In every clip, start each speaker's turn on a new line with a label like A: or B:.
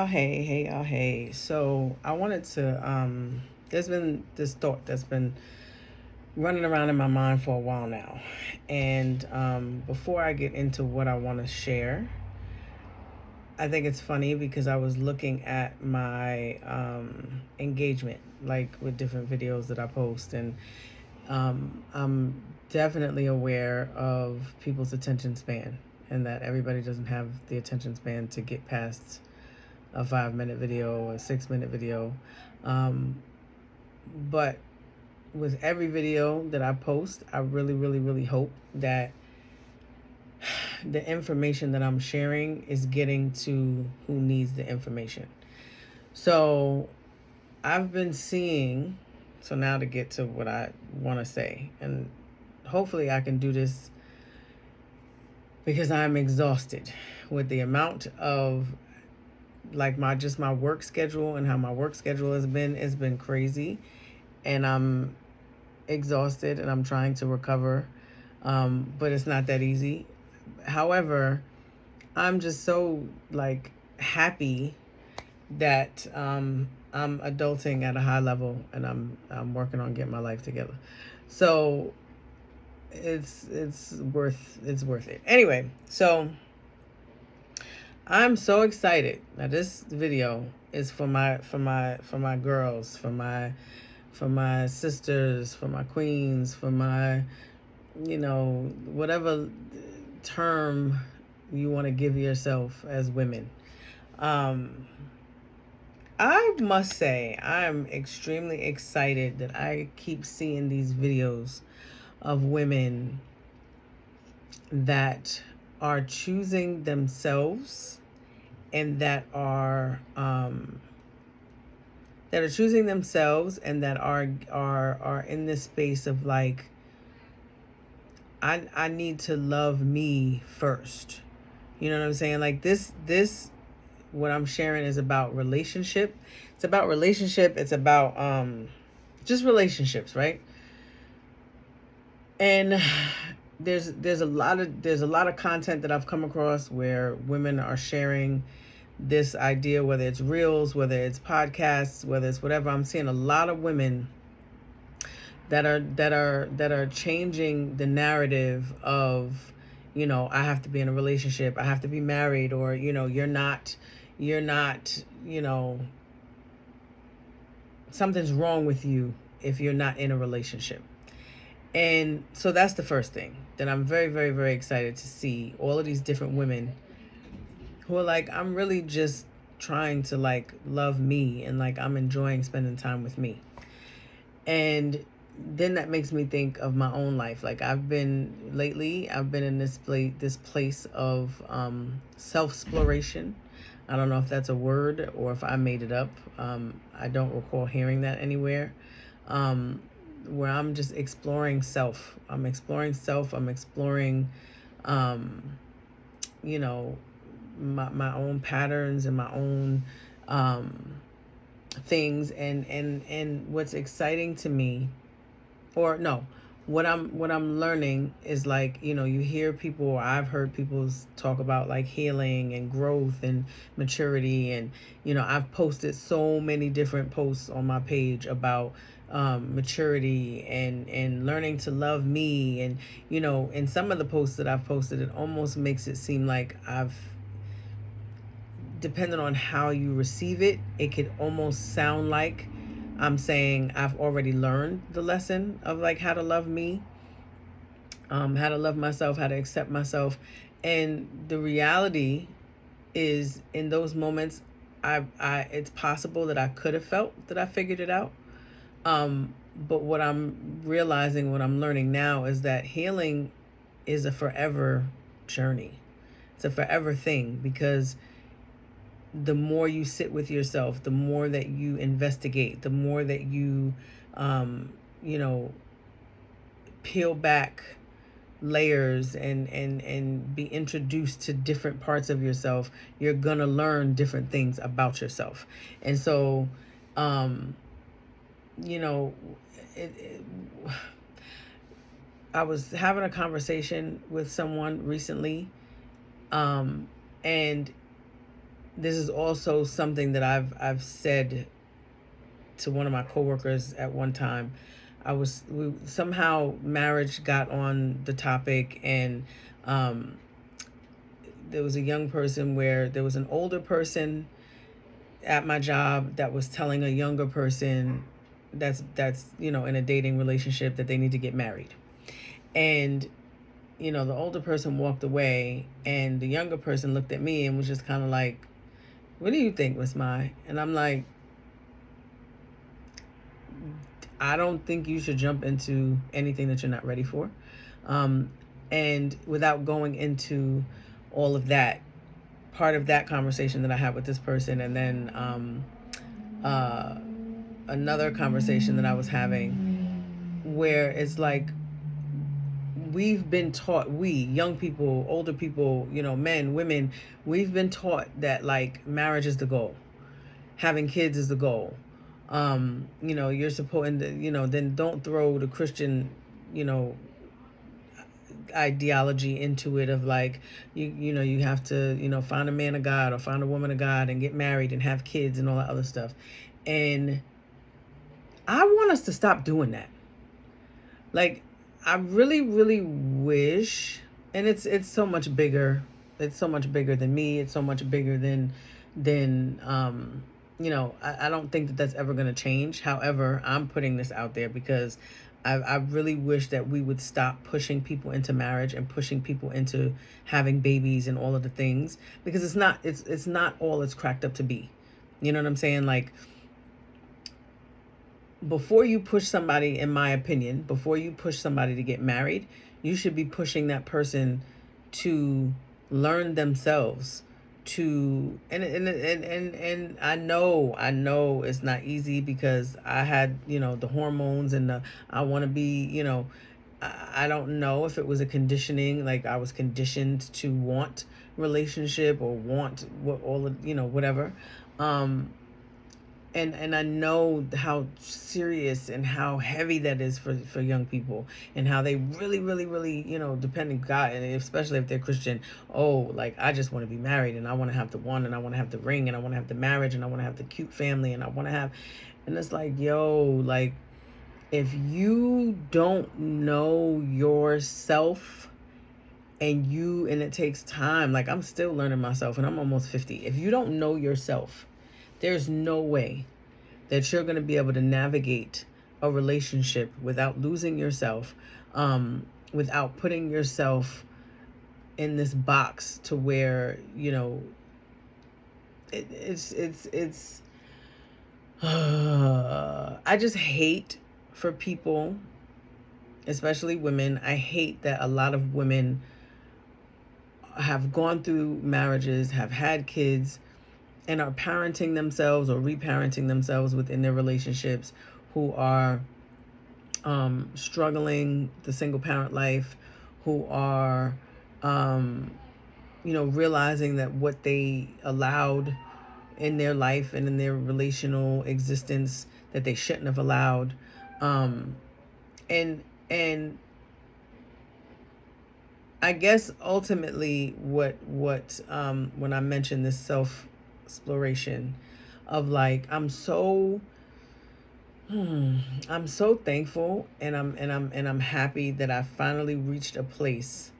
A: Hey. So I wanted to, there's been this thought that's been running around in my mind for a while now. And before I get into what I want to share, I think it's funny because I was looking at my engagement, like with different videos that I post. And I'm definitely aware of people's attention span and that everybody doesn't have the attention span to get past a 5 minute video or a 6 minute video. Um, but with every video that I post, I really hope that the information that I'm sharing is getting to who needs the information. So I've been seeing, so now to get to what I want to say, and hopefully I can do this because I'm exhausted with the amount of like my work schedule and how my work schedule has been crazy, and I'm exhausted and I'm trying to recover, but it's not that easy. However, I'm just so like happy that I'm adulting at a high level and I'm working on getting my life together. So it's worth it. Anyway, so I'm so excited. Now this video is for my girls, for my sisters, for my queens, for my, whatever term you want to give yourself as women. I must say I'm extremely excited that I keep seeing these videos of women that are choosing themselves and that are choosing themselves and that are in this space of like, I need to love me first. You know what I'm saying? Like this what I'm sharing is about relationship. It's about relationship. It's about just relationships, right? And there's a lot of content that I've come across where women are sharing this idea, whether it's reels, whether it's podcasts, whether it's whatever. I'm seeing a lot of women that are changing the narrative of, I have to be in a relationship, I have to be married, or you're not, something's wrong with you if you're not in a relationship. And so that's the first thing that I'm very excited to see, all of these different women who are like, I'm really just trying to like love me, and like I'm enjoying spending time with me. And then that makes me think of my own life. Like I've been in this place of self-exploration. I don't know if that's a word or if I made it up. I don't recall hearing that anywhere. Where I'm just exploring self. I'm exploring my own patterns and my own things, and what's exciting to me, or no, what I'm learning is like, you hear people, or I've heard people talk about like healing and growth and maturity, and I've posted so many different posts on my page about maturity and learning to love me. And in some of the posts that I've posted, it almost makes it seem like depending on how you receive it, it could almost sound like I'm saying I've already learned the lesson of like how to love me, how to love myself, how to accept myself. And the reality is, in those moments, it's possible that I could have felt that I figured it out. But what I'm realizing, what I'm learning now, is that healing is a forever journey. It's a forever thing, because the more you sit with yourself, the more that you investigate, the more that you, peel back layers and be introduced to different parts of yourself, you're gonna learn different things about yourself. And so, you know, I was having a conversation with someone recently, and this is also something that I've said to one of my coworkers at one time. Somehow marriage got on the topic, and there was a young person where there was an older person at my job that was telling a younger person that's in a dating relationship that they need to get married. And the older person walked away, and the younger person looked at me and was just kind of like, "What do you think, Miss Mai?" And I'm like, I don't think you should jump into anything that you're not ready for. And without going into all of that, part of that conversation that I had with this person, and then another conversation that I was having, where it's like, we've been taught, we young people, older people, men, women, we've been taught that like marriage is the goal, having kids is the goal. You're supposed to, then don't throw the Christian, ideology into it of like, you have to, find a man of God or find a woman of God and get married and have kids and all that other stuff. And I want us to stop doing that. Like, I really, really wish, and it's so much bigger. It's so much bigger than me. It's so much bigger than I don't think that that's ever going to change. However, I'm putting this out there because I really wish that we would stop pushing people into marriage and pushing people into having babies and all of the things, because it's not all it's cracked up to be. You know what I'm saying? Like, before you push somebody, in my opinion, before you push somebody to get married, you should be pushing that person to learn themselves, to and I know it's not easy, because I had the hormones and I want to be, I don't know if it was a conditioning, like I was conditioned to want relationship or want what all of whatever. And I know how serious and how heavy that is for young people, and how they really, really, really, depend on God, and especially if they're Christian. Oh, like, I just want to be married, and I want to have the one, and I want to have the ring, and I want to have the marriage, and I want to have the cute family, and I want to have, and it's like, yo, like, if you don't know yourself, and it takes time, like, I'm still learning myself, and I'm almost 50. If you don't know yourself, there's no way that you're going to be able to navigate a relationship without losing yourself, without putting yourself in this box to where, it's I just hate for people, especially women. I hate that a lot of women have gone through marriages, have had kids, and are parenting themselves or reparenting themselves within their relationships, who are struggling the single parent life, who are realizing that what they allowed in their life and in their relational existence that they shouldn't have allowed, and I guess ultimately what when I mention this self exploration of like, I'm so thankful, and I'm happy that I finally reached a place,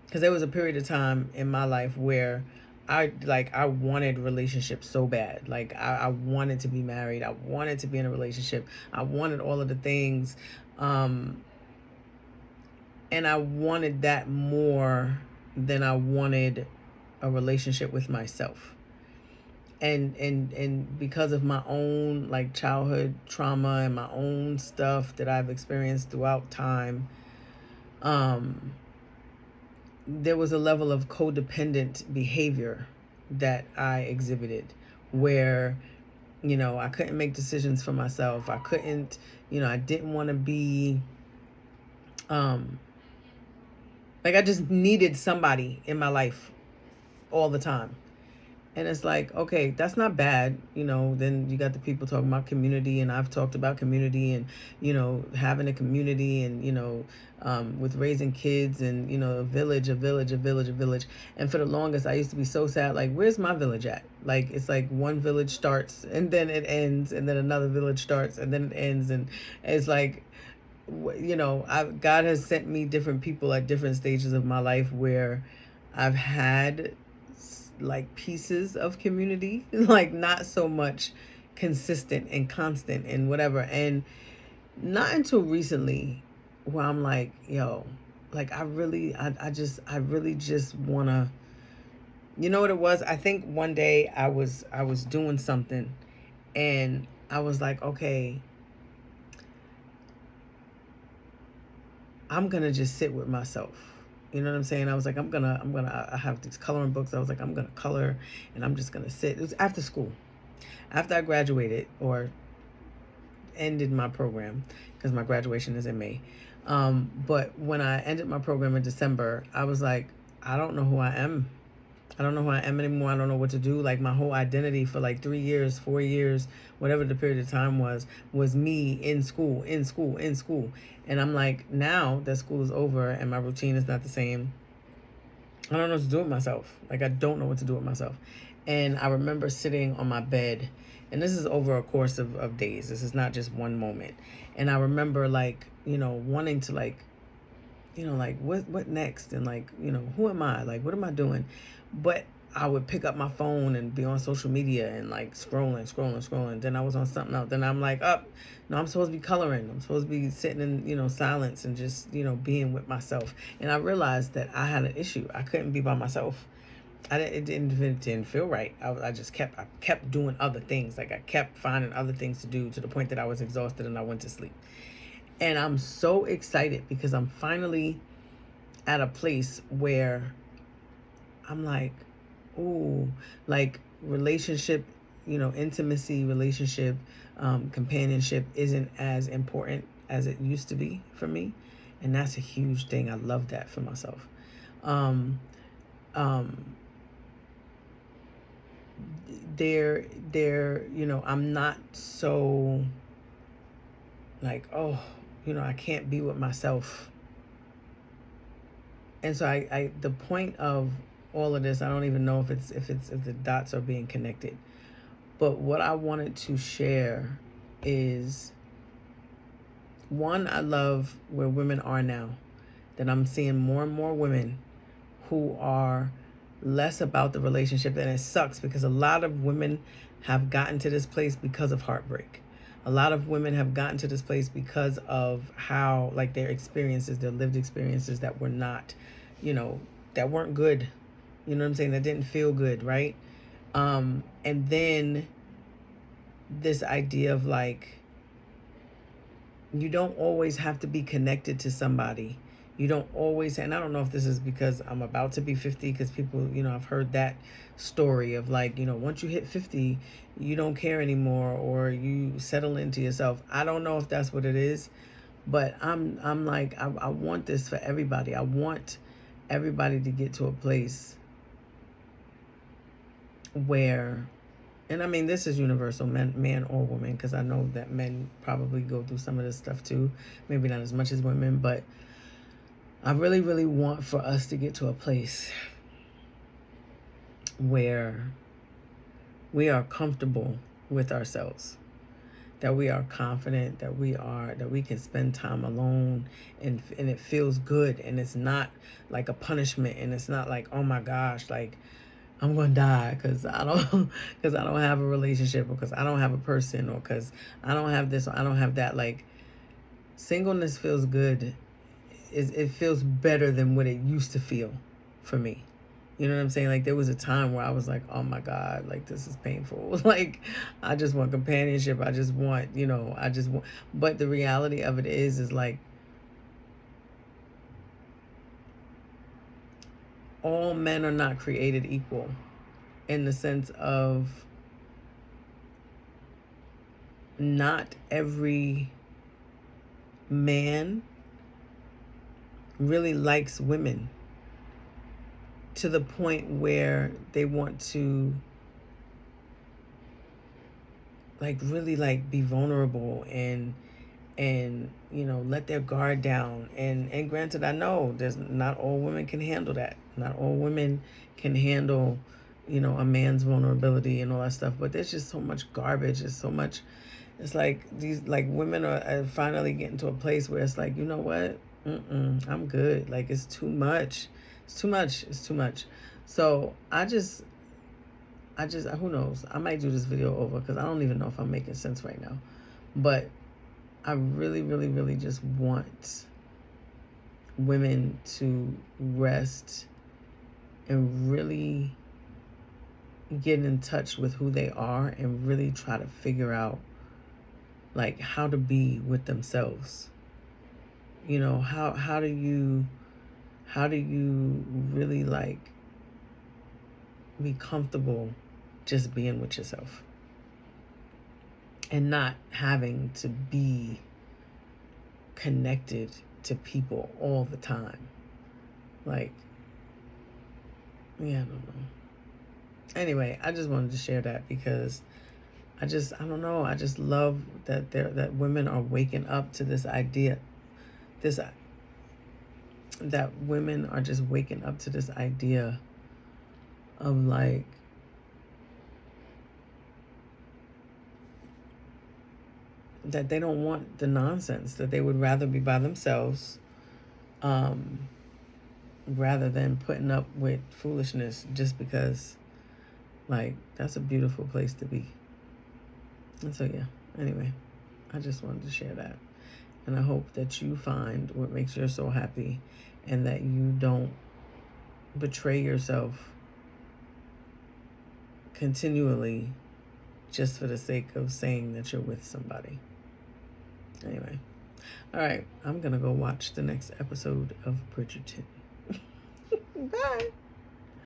A: because there was a period of time in my life where I wanted relationships so bad. Like, I wanted to be married, I wanted to be in a relationship, I wanted all of the things, and I wanted that more than I wanted a relationship with myself. And because of my own like childhood trauma and my own stuff that I've experienced throughout time, there was a level of codependent behavior that I exhibited, where I couldn't make decisions for myself. I couldn't, I didn't want to be like, I just needed somebody in my life all the time. And it's like, okay, that's not bad. Then you got the people talking about community, and I've talked about community, and, having a community, and, with raising kids, and, a village, a village, a village, a village. And for the longest, I used to be so sad. Like, where's my village at? Like, it's like one village starts and then it ends, and then another village starts and then it ends. And it's like, God has sent me different people at different stages of my life where I've had like pieces of community, like not so much consistent and constant and whatever. And not until recently where I'm like, yo, like I really just wanna, you know what it was? I think one day I was doing something, and I was like, okay, I'm gonna just sit with myself. You know what I'm saying? I was like, I have these coloring books. I was like, I'm gonna color, and I'm just gonna sit. It was after school, after I graduated or ended my program, because my graduation is in May. But when I ended my program in December, I was like, I don't know who I am. I don't know who I am anymore. I don't know what to do. Like, my whole identity for like 3 years, 4 years, whatever the period of time was me in school, in school, in school. And I'm like, now that school is over and my routine is not the same, I don't know what to do with myself. Like, I don't know what to do with myself. And I remember sitting on my bed, and this is over a course of days. This is not just one moment. And I remember, like, wanting to, like, like, what next? And, like, who am I? Like, what am I doing? But I would pick up my phone and be on social media and, like, scrolling. Then I was on something else. Then I'm like, no, I'm supposed to be coloring. I'm supposed to be sitting in, silence and just, being with myself. And I realized that I had an issue. I couldn't be by myself. It didn't feel right. I kept doing other things. Like, I kept finding other things to do, to the point that I was exhausted and I went to sleep. And I'm so excited because I'm finally at a place where I'm like, ooh, like, relationship, intimacy, relationship, companionship isn't as important as it used to be for me. And that's a huge thing. I love that for myself. I'm not so like, oh, I can't be with myself. And so I the point of all of this, I don't even know if the dots are being connected. But what I wanted to share is, one, I love where women are now. That I'm seeing more and more women who are less about the relationship. And it sucks because a lot of women have gotten to this place because of heartbreak. A lot of women have gotten to this place because of how, like, their experiences, their lived experiences that were not, that weren't good. You know what I'm saying? That didn't feel good, right? And then this idea of, like, you don't always have to be connected to somebody. You don't always, and I don't know if this is because I'm about to be 50, because people, I've heard that story of, like, once you hit 50, you don't care anymore, or you settle into yourself. I don't know if that's what it is, but I'm like, I want this for everybody. I want everybody to get to a place where, and I mean, this is universal, man or woman, because I know that men probably go through some of this stuff too. Maybe not as much as women, but I really, really want for us to get to a place where we are comfortable with ourselves, that we are confident, that we can spend time alone, and it feels good, and it's not like a punishment, and it's not like, oh my gosh, like, I'm going to die because I don't have a relationship, or because I don't have a person, or because I don't have this, or I don't have that. Like, singleness feels good. It feels better than what it used to feel for me. You know what I'm saying? Like, there was a time where I was like, oh my God, like, this is painful. Like, I just want companionship. I just want, but the reality of it is like, all men are not created equal, in the sense of, not every man really likes women to the point where they want to like really like be vulnerable and you know, let their guard down. And granted, I know there's not all women can handle that. Not all women can handle, you know, a man's vulnerability and all that stuff. But there's just so much garbage. There's so much. It's like these like women are finally getting to a place where it's like, you know what? I'm good. Like it's too much. It's too much. It's too much. So I just who knows? I might do this video over because I don't even know if I'm making sense right now. But I really, really, really just want women to rest and really get in touch with who they are and really try to figure out like how to be with themselves. You know, how do you really like be comfortable just being with yourself and not having to be connected to people all the time. Like, yeah, I don't know. Anyway, I just wanted to share that because I don't know. I just love that women are waking up to this idea, that women are just waking up to this idea of like that they don't want the nonsense, that they would rather be by themselves rather than putting up with foolishness just because, like, that's a beautiful place to be. And so, yeah, anyway, I just wanted to share that. And I hope that you find what makes you so happy and that you don't betray yourself continually just for the sake of saying that you're with somebody. Anyway, all right, I'm going to go watch the next episode of Bridgerton. Bye.